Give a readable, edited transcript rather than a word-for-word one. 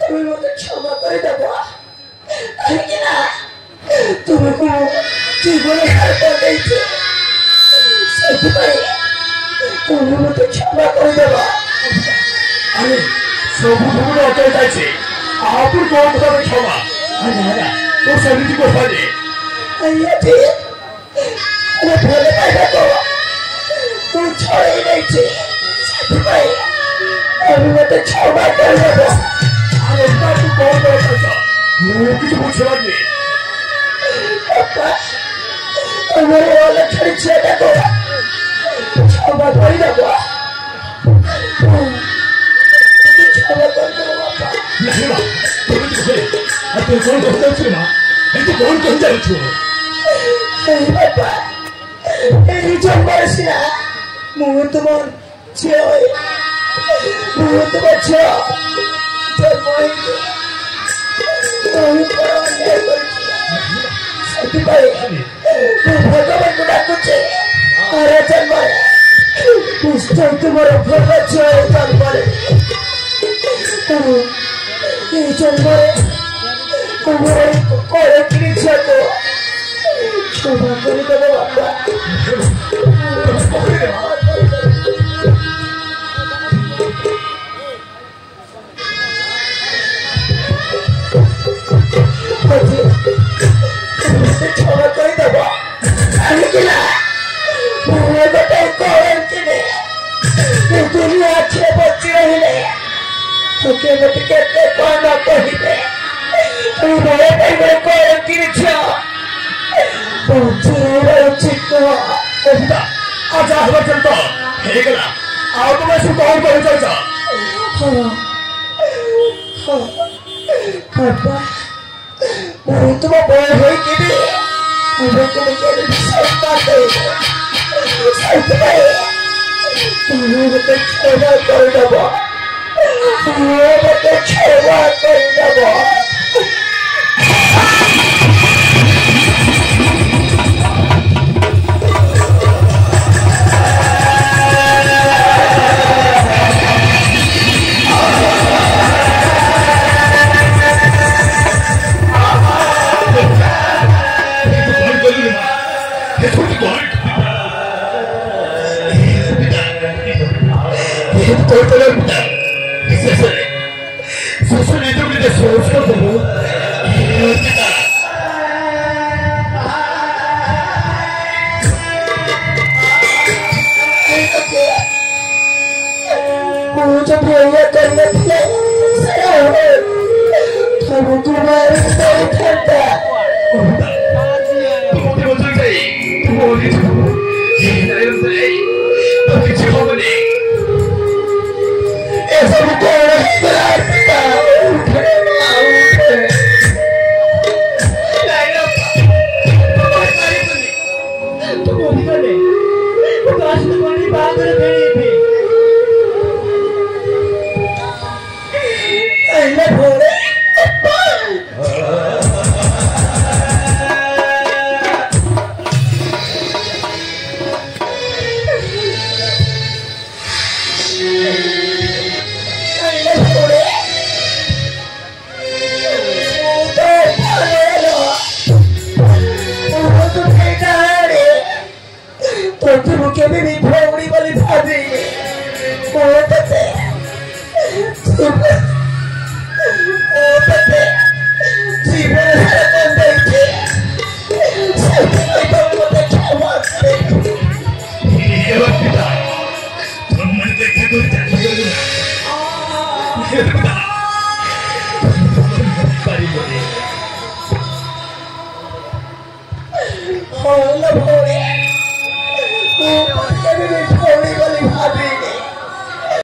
তুমি মতো ক্ষমা করে দেবো কি না তুমি কোনো জীবনে দিয়েছে ସେଥିପାଇଁ তুমি মতো ক্ষমা করে দেবো আরে সবু ভুল অচল যাচ্ছে আপন কোন ভাবে ক্ষমা আরে না তোর সেমিটি কোথায় রে আইয়াতে আরে ভুলে পাইবা তো তুই ছড়াই দিয়েছে ସେଥିପାଇଁ আমি মতো ক্ষমা করে দেবো আরে না তুই কোন করে থাকা কিছু বুঝতে পারবি বাবা আমার ওলা ছড়িছে দেখো ক্ষমা করে দেবো ক্ষমা করে দেবো বাবা না তুমি তো আর তুই কোন করতে হচ্ছে না এই কোন কোন যাচ্ছো এই বাবা এই জন্মাস না তোমার ঝিଅ ମୁଁ ତୁମ ଝିଅ ଜନ୍ମ ହେଇଛି ବହୁତ ବଡ଼ ଅନ୍ୟାୟ କରିଛି ସେଥିପାଇଁ ମୁଁ ଭଗବାନଙ୍କୁ ଡାକୁଛି ଆର ଜନ୍ମରେ ନିଶ୍ଚୟ ତୁମର ଭଲ ଝିଅ ଏ ଜନ୍ମରେ এই জন্ମରେ ତୁମର କଳକିରି ଝିଅକୁ କ୍ଷମା କରିଦେବ ବାପା क्षमा କରିଦେବ କାହିଁକି ନା ମୁଁ ଗୋଟେ କଳଙ୍କିରେ ଏ ଦୁନିଆ ଆଖିରେ ବଞ୍ଚି ରହିଲେ তোকে ମତେ କେତେ କଣ କହିବେ ତୁ ବଡ଼ ଟାଇମରେ କଳଙ୍କିରେ ଝିଅ ବଞ୍ଚିବାର ଉଚିତ ଆଚ୍ଛା ହବ ଚନ୍ତ ହେଇଗଲା ଆଉ ତମେ ସବୁ କଣ କରୁଛ ବାବା ମୁଁ ତୁମ ବୟ ହୋଇକିରି ସେଥିପାଇଁ তুমি মতো କ୍ଷମା କରିଦେବ মতো କ୍ଷମା କରିଦେବ मुझे भैया करने थे तुम्हारे ठंडा केवे भी भौड़ी वाली भाभी बहुत